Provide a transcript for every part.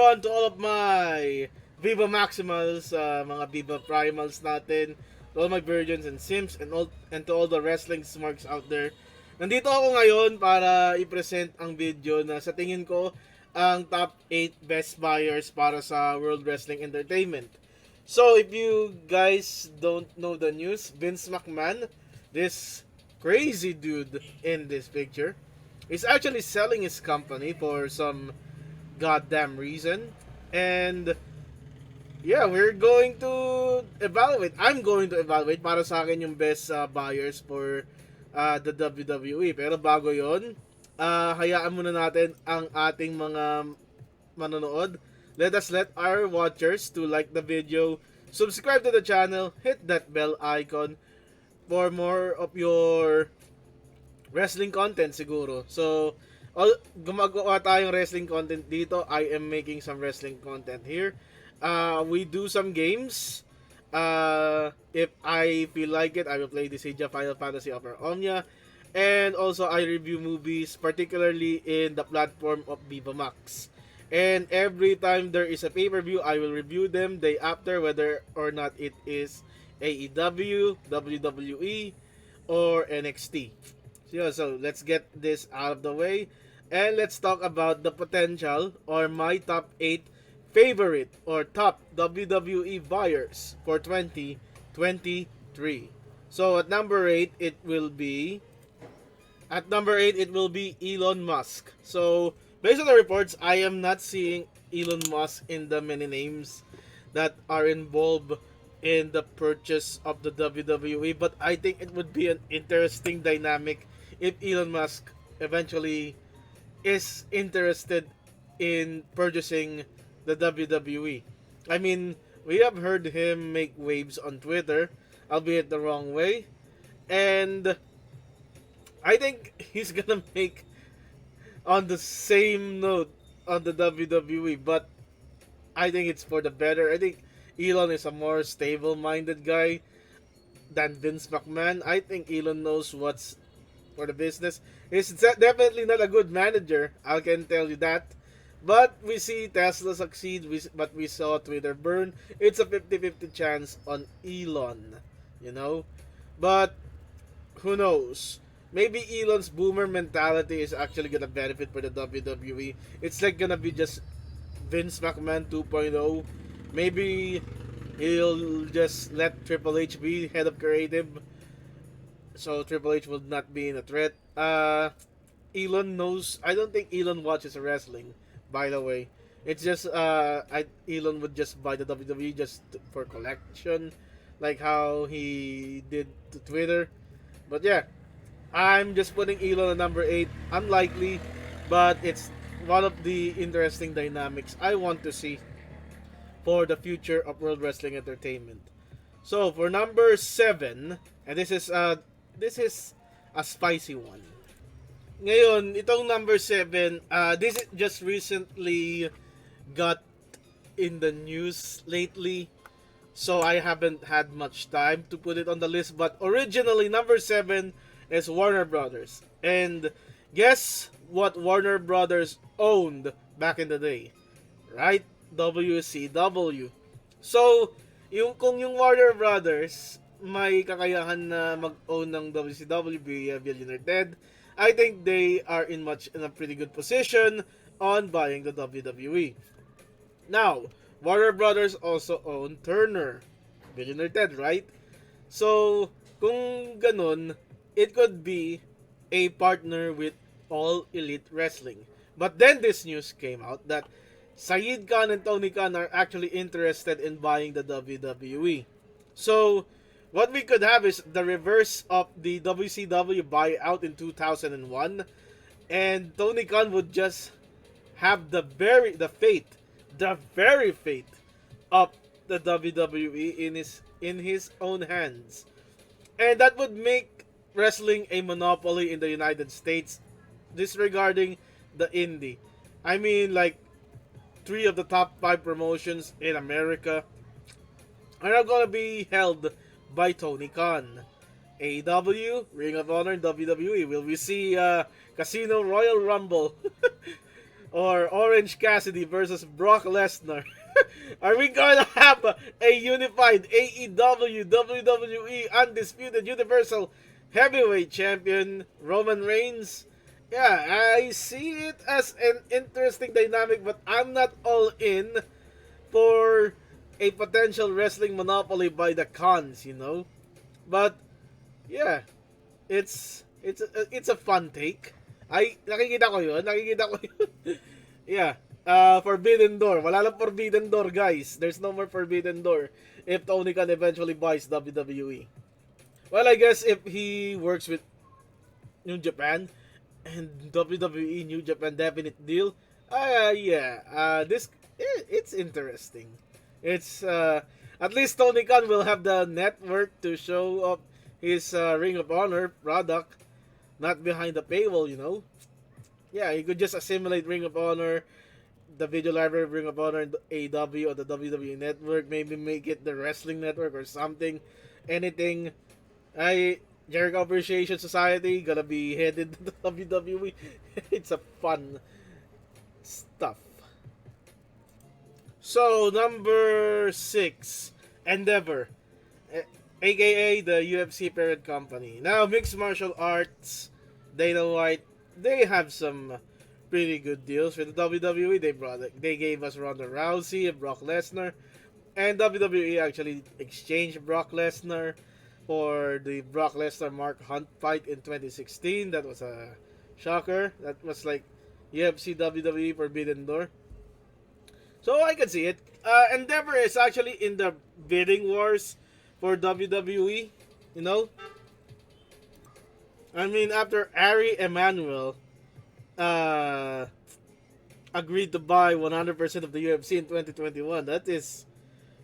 everyone, to all of my Viva Maximals, mga Viva Primals natin, to all my Virgins and Sims, and to all the wrestling smarks out there. Nandito ako ngayon para i-present ang video na sa tingin ko ang top 8 best buyers para sa World Wrestling Entertainment. So, if you guys don't know the news, Vince McMahon, this crazy dude in this picture, is actually selling his company for some goddamn reason. And yeah, we're going to evaluate. I'm going to evaluate para sa akin yung best buyers for the WWE. Pero bago yon, hayaan muna natin ang ating mga manonood. Let us let our watchers to like the video, subscribe to the channel, hit that bell icon for more of your wrestling content siguro. So, gumagawa tayong wrestling content dito. I am making some wrestling content here. We do some games. If I feel like it, I will play the Siege of Final Fantasy Opera Omnia. And also, I review movies, particularly in the platform of Viva Max. And every time there is a pay-per-view, I will review them day after, whether or not it is AEW, WWE, or NXT. So let's get this out of the way. And let's talk about the potential or my top 8 favorite or top WWE buyers for 2023. So at number 8 it will be Elon Musk. So based on the reports, I am not seeing Elon Musk in the many names that are involved in the purchase of the WWE, but I think it would be an interesting dynamic if Elon Musk eventually is interested in purchasing the WWE. I mean, we have heard him make waves on Twitter, albeit the wrong way, and I think he's gonna make on the same note on the WWE, but I think it's for the better. I think Elon is a more stable-minded guy than Vince McMahon. I think Elon knows what's for the business. He's definitely not a good manager, I can tell you that. But we see Tesla succeed, but we saw Twitter burn. It's a 50-50 chance on Elon, you know? But who knows? Maybe Elon's boomer mentality is actually gonna benefit for the WWE. It's like gonna be just Vince McMahon 2.0. Maybe he'll just let Triple H be head of creative, so Triple H will not be in a threat. Elon knows. I don't think Elon watches wrestling, by the way. It's just Elon would just buy the WWE just for collection, like how he did to Twitter. But yeah, I'm just putting Elon at number 8. Unlikely, but it's one of the interesting dynamics I want to see for the future of World Wrestling Entertainment. So for number 7, and this is a spicy one. Ngayon, itong number 7, this just recently got in the news lately, so I haven't had much time to put it on the list. But originally, number 7 is Warner Brothers. And guess what Warner Brothers owned back in the day? Right? WCW. So, kung yung Warner Brothers may kakayahan na mag-own ng WCW via Billionaire Ted, I think they are in a pretty good position on buying the WWE. Now, Warner Brothers also own Turner, Billionaire Ted, right? So, kung ganun, it could be a partner with All Elite Wrestling. But then this news came out that Saeed Khan and Tony Khan are actually interested in buying the WWE. So, what we could have is the reverse of the WCW buyout in 2001, and Tony Khan would just have the very fate of the WWE in his own hands. And that would make wrestling a monopoly in the United States, disregarding the indie. I mean, like, 3 of the top 5 promotions in America are now gonna be held by Tony Khan. AEW, Ring of Honor, WWE. Will we see Casino Royal Rumble or Orange Cassidy versus Brock Lesnar? Are we going to have a unified AEW WWE Undisputed Universal Heavyweight Champion Roman Reigns? Yeah, I see it as an interesting dynamic, but I'm not all in for a potential wrestling monopoly by the cons, you know? But yeah, it's a fun take. Ay, nakikita ko 'yun, nakikita ko 'yun. Yeah. Forbidden Door. Wala lang Forbidden Door, guys. There's no more Forbidden Door if Tony Khan eventually buys WWE. Well, I guess if he works with New Japan and WWE New Japan definite deal, yeah, it's interesting. It's at least Tony Khan will have the network to show up his Ring of Honor product, not behind the paywall, you know. Yeah, he could just assimilate Ring of Honor, the video library of Ring of Honor, and AEW or the WWE network. Maybe make it the Wrestling Network or something. Anything. Jericho Appreciation Society gonna be headed to the WWE. It's a fun stuff. So number 6, Endeavor, aka the UFC parent company. Now mixed martial arts, Dana White, they have some pretty good deals with the WWE. They gave us Ronda Rousey and Brock Lesnar, and WWE actually exchanged Brock Lesnar for the Brock Lesnar Mark Hunt fight in 2016. That was a shocker. That was like UFC WWE Forbidden Door. So I can see it. Endeavor is actually in the bidding wars for WWE. You know, I mean, after Ari Emanuel agreed to buy 100% of the UFC in 2021,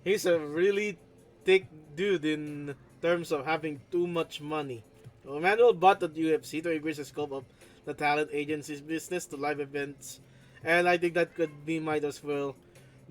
he's a really thick dude in terms of having too much money. So Emanuel bought the UFC to increase the scope of the talent agency's business to live events, and I think that could be might as well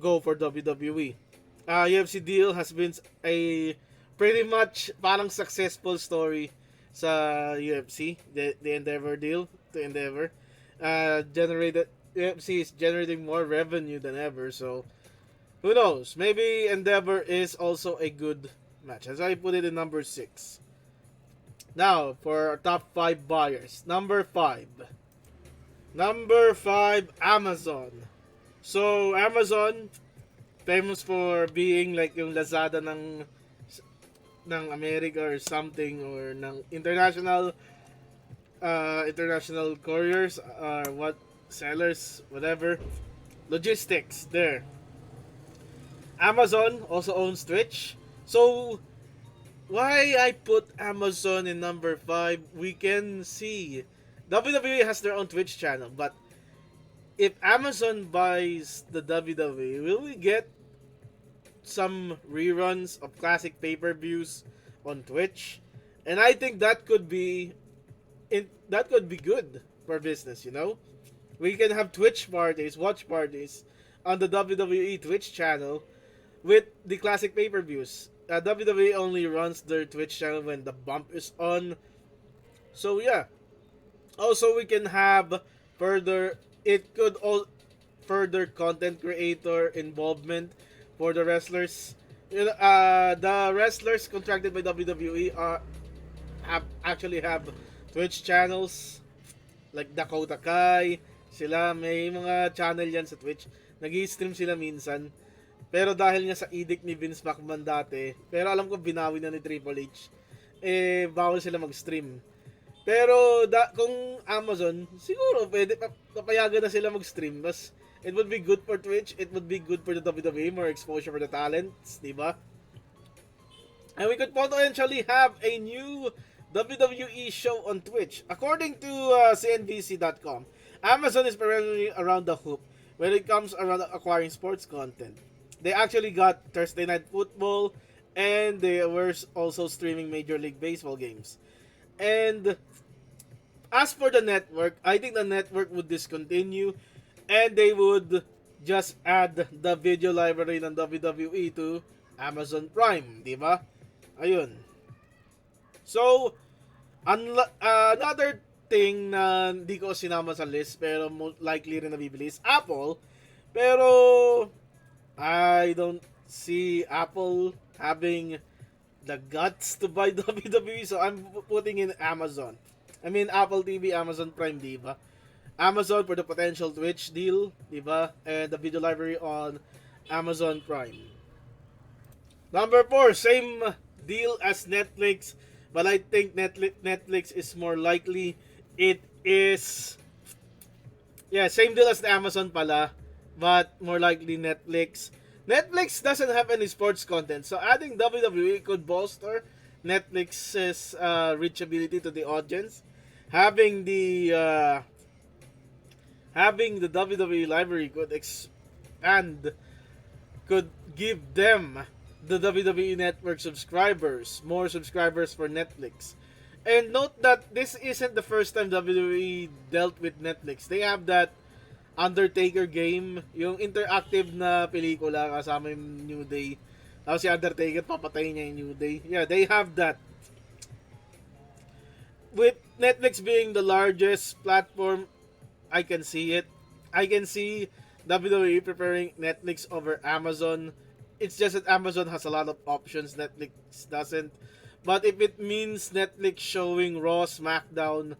go for WWE. UFC deal has been a pretty much parang successful story sa UFC, the Endeavor deal to Endeavor. Generated UFC is generating more revenue than ever, so who knows? Maybe Endeavor is also a good match. As I put it in number 6. Now for our top 5 buyers. Number 5. Number 5, Amazon. So Amazon, famous for being like yung Lazada ng America or something, or ng international couriers or what sellers, whatever, logistics there. Amazon also owns Twitch. So why I put Amazon in number 5, we can see WWE has their own Twitch channel, but if Amazon buys the WWE, will we get some reruns of classic pay-per-views on Twitch? And I think that could be good for business, you know? We can have Twitch parties, watch parties on the WWE Twitch channel with the classic pay-per-views. WWE only runs their Twitch channel when the bump is on. So yeah. Also, we can have further content creator involvement for the wrestlers. The wrestlers contracted by WWE have Twitch channels like Dakota Kai. Sila may mga channel yan sa Twitch. Nag-i-stream sila minsan. Pero dahil nga sa edict ni Vince McMahon dati, pero alam ko binawi na ni Triple H, bawal sila mag-stream. Pero kung Amazon, siguro pwede papayagan na sila mag-stream. Mas it would be good for Twitch, it would be good for the WWE, more exposure for the talents, di ba? And we could potentially have a new WWE show on Twitch. According to CNBC.com, Amazon is primarily around the hoop when it comes around acquiring sports content. They actually got Thursday Night Football, and they were also streaming Major League Baseball games. And as for the network, I think the network would discontinue, and they would just add the video library ng WWE to Amazon Prime, di ba? Ayun. So, another thing na hindi ko sinama sa list pero likely rin nabibili is Apple. Pero I don't see Apple having the guts to buy WWE, so I'm putting in Amazon. I mean Apple TV, Amazon Prime, di ba? Amazon for the potential Twitch deal, di ba? And the video library on Amazon Prime. Number 4, same deal as Netflix, but I think Netflix is more likely. It is, yeah, same deal as the Amazon pala, but more likely Netflix. Netflix doesn't have any sports content, so adding WWE could bolster Netflix's reachability to the audience. Having the uh, having the WWE library could expand, could give them, the WWE Network subscribers, more subscribers for Netflix. And note that this isn't the first time WWE dealt with Netflix. They have that Undertaker game, yung interactive na pelikula kasama yung New Day. Tapos si Undertaker, papatayin niya yung New Day. Yeah, they have that. With Netflix being the largest platform, I can see it. I can see WWE preferring Netflix over Amazon. It's just that Amazon has a lot of options Netflix doesn't. But if it means Netflix showing Raw, SmackDown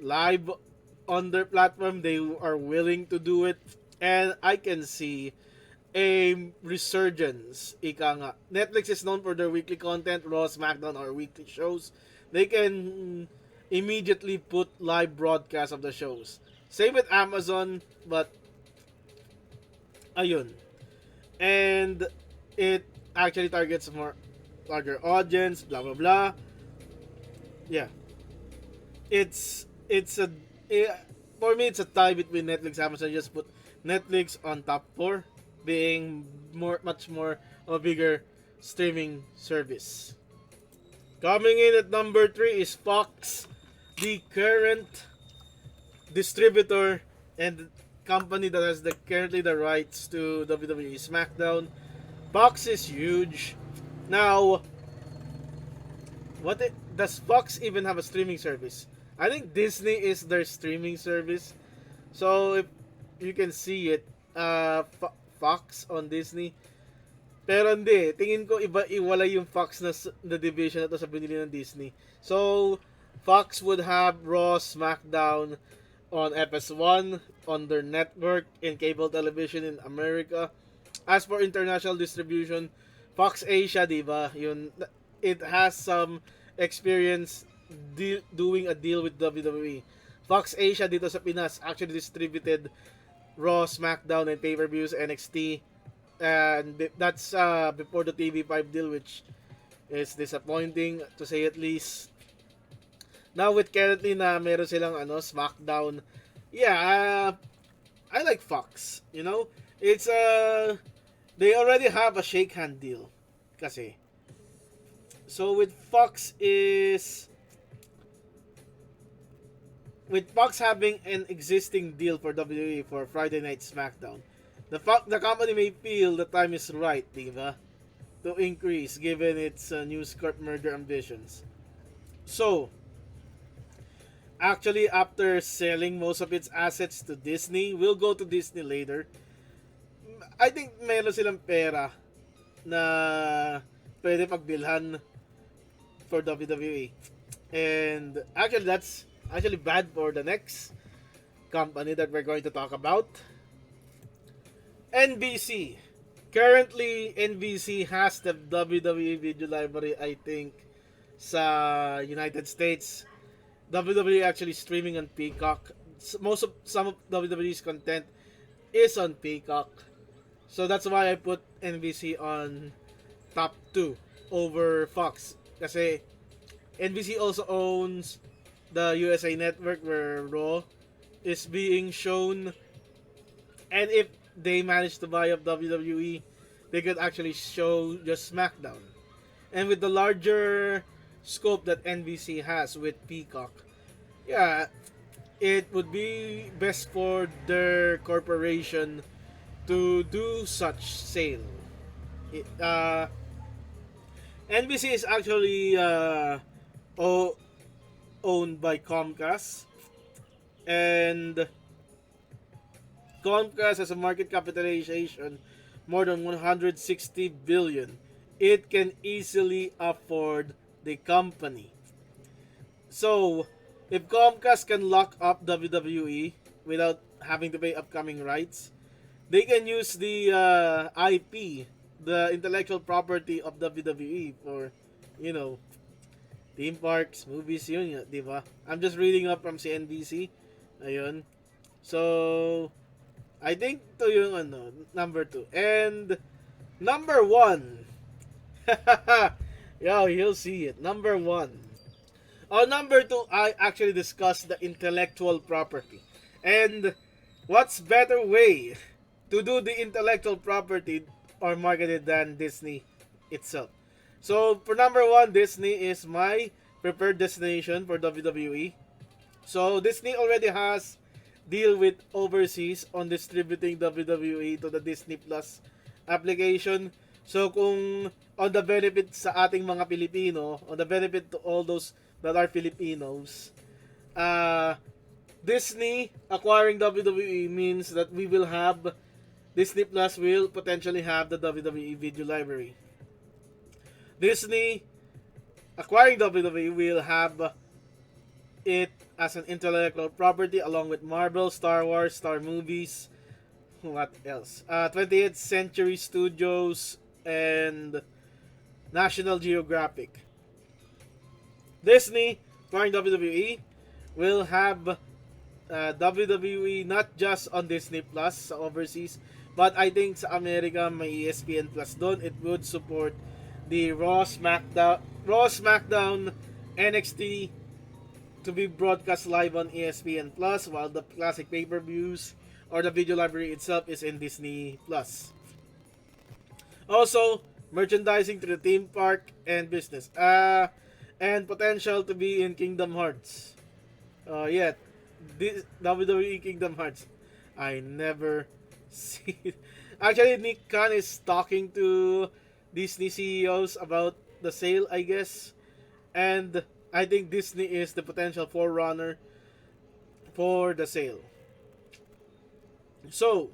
live on their platform, they are willing to do it. And I can see a resurgence. Ika nga. Netflix is known for their weekly content. Raw, SmackDown are weekly shows. They can immediately put live broadcasts of the shows. Same with Amazon, but ayun. And it actually targets more larger audience, blah blah blah. Yeah. It's a for me it's a tie between Netflix and Amazon. Just put Netflix on top 4, being much more of a bigger streaming service. Coming in at number 3 is Fox, the current distributor and company that has currently the rights to WWE SmackDown. Fox is huge. Now, does Fox even have a streaming service? I think Disney is their streaming service. So if you can see it, Fox on Disney. Pero hindi, tingin ko iwala yung Fox na division na to sa binili ng Disney. So, Fox would have Raw, SmackDown on FS1, on their network, in cable television in America. As for international distribution, Fox Asia, diba, it has some experience doing a deal with WWE. Fox Asia dito sa Pinas actually distributed Raw, SmackDown, and pay-per-views, NXT. And that's before the TV5 deal, which is disappointing to say at least. Now with currently na meron silang SmackDown, yeah, I like Fox. It's they already have a shake hand deal, kasi. So with Fox having an existing deal for WWE for Friday Night SmackDown, the company may feel the time is right, diba, to increase given its News Corp merger ambitions. So, actually, after selling most of its assets to Disney, we'll go to Disney later. I think meron silang pera na pwede pagbilhan for WWE. And actually, that's actually bad for the next company that we're going to talk about. NBC. Currently, NBC has the WWE video library, I think, sa United States. WWE actually streaming on Peacock. Some of WWE's content is on Peacock. So that's why I put NBC on top 2 over Fox. Kasi NBC also owns the USA Network where Raw is being shown. And if they manage to buy up WWE, they could actually show just SmackDown. And with the larger scope that NBC has with Peacock, yeah, it would be best for their corporation to do such sale. NBC is actually owned by Comcast, and Comcast has a market capitalization more than 160 billion. It can easily afford the company. So, if Comcast can lock up WWE without having to pay upcoming rights, they can use the IP, the intellectual property of WWE for, you know, theme parks, movies, yun nga, di ba? I'm just reading up from CNBC. Ayun. So, I think to yung number 2. And number 1. Yo, you'll see it. Number 1. On number 2, I actually discussed the intellectual property. And what's better way to do the intellectual property or marketed than Disney itself? So, for number 1, Disney is my preferred destination for WWE. So, Disney already has deal with overseas on distributing WWE to the Disney Plus application. So, kung on the benefit sa ating mga Pilipino, on the benefit to all those that are Filipinos, Disney acquiring WWE means that we will have, Disney Plus will potentially have the WWE video library. Disney acquiring WWE will have it as an intellectual property along with Marvel, Star Wars, Star Movies, what else? 20th Century Studios and National Geographic. Disney acquiring WWE will have WWE not just on Disney Plus sa overseas, but I think sa America may ESPN Plus doon. It would support the Raw, SmackDown, NXT to be broadcast live on ESPN Plus, while the classic pay-per-views or the video library itself is in Disney Plus. Also, merchandising to the theme park and business. And potential to be in Kingdom Hearts. Yet, this WWE Kingdom Hearts, I never see it. Actually, Nick Khan is talking to Disney CEOs about the sale, I guess. And I think Disney is the potential forerunner for the sale. So,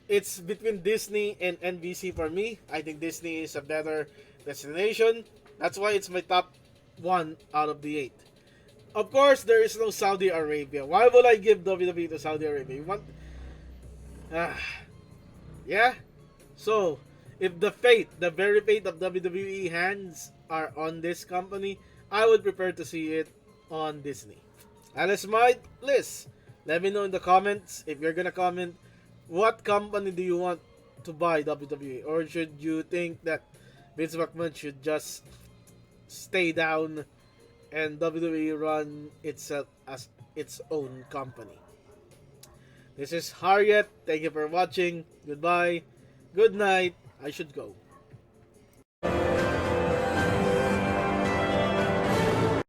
it's between Disney and NBC for me. I think Disney is a better destination. That's why it's my top 1 out of the 8. Of course, there is no Saudi Arabia. Why would I give WWE to Saudi Arabia? You want... yeah? So, if the very fate of WWE hands are on this company, I would prefer to see it on Disney. And as my list, let me know in the comments, if you're gonna comment, what company do you want to buy WWE? Or should you think that Vince McMahon should just stay down and WWE run itself as its own company? This is Harriet. Thank you for watching. Goodbye. Good night. I should go.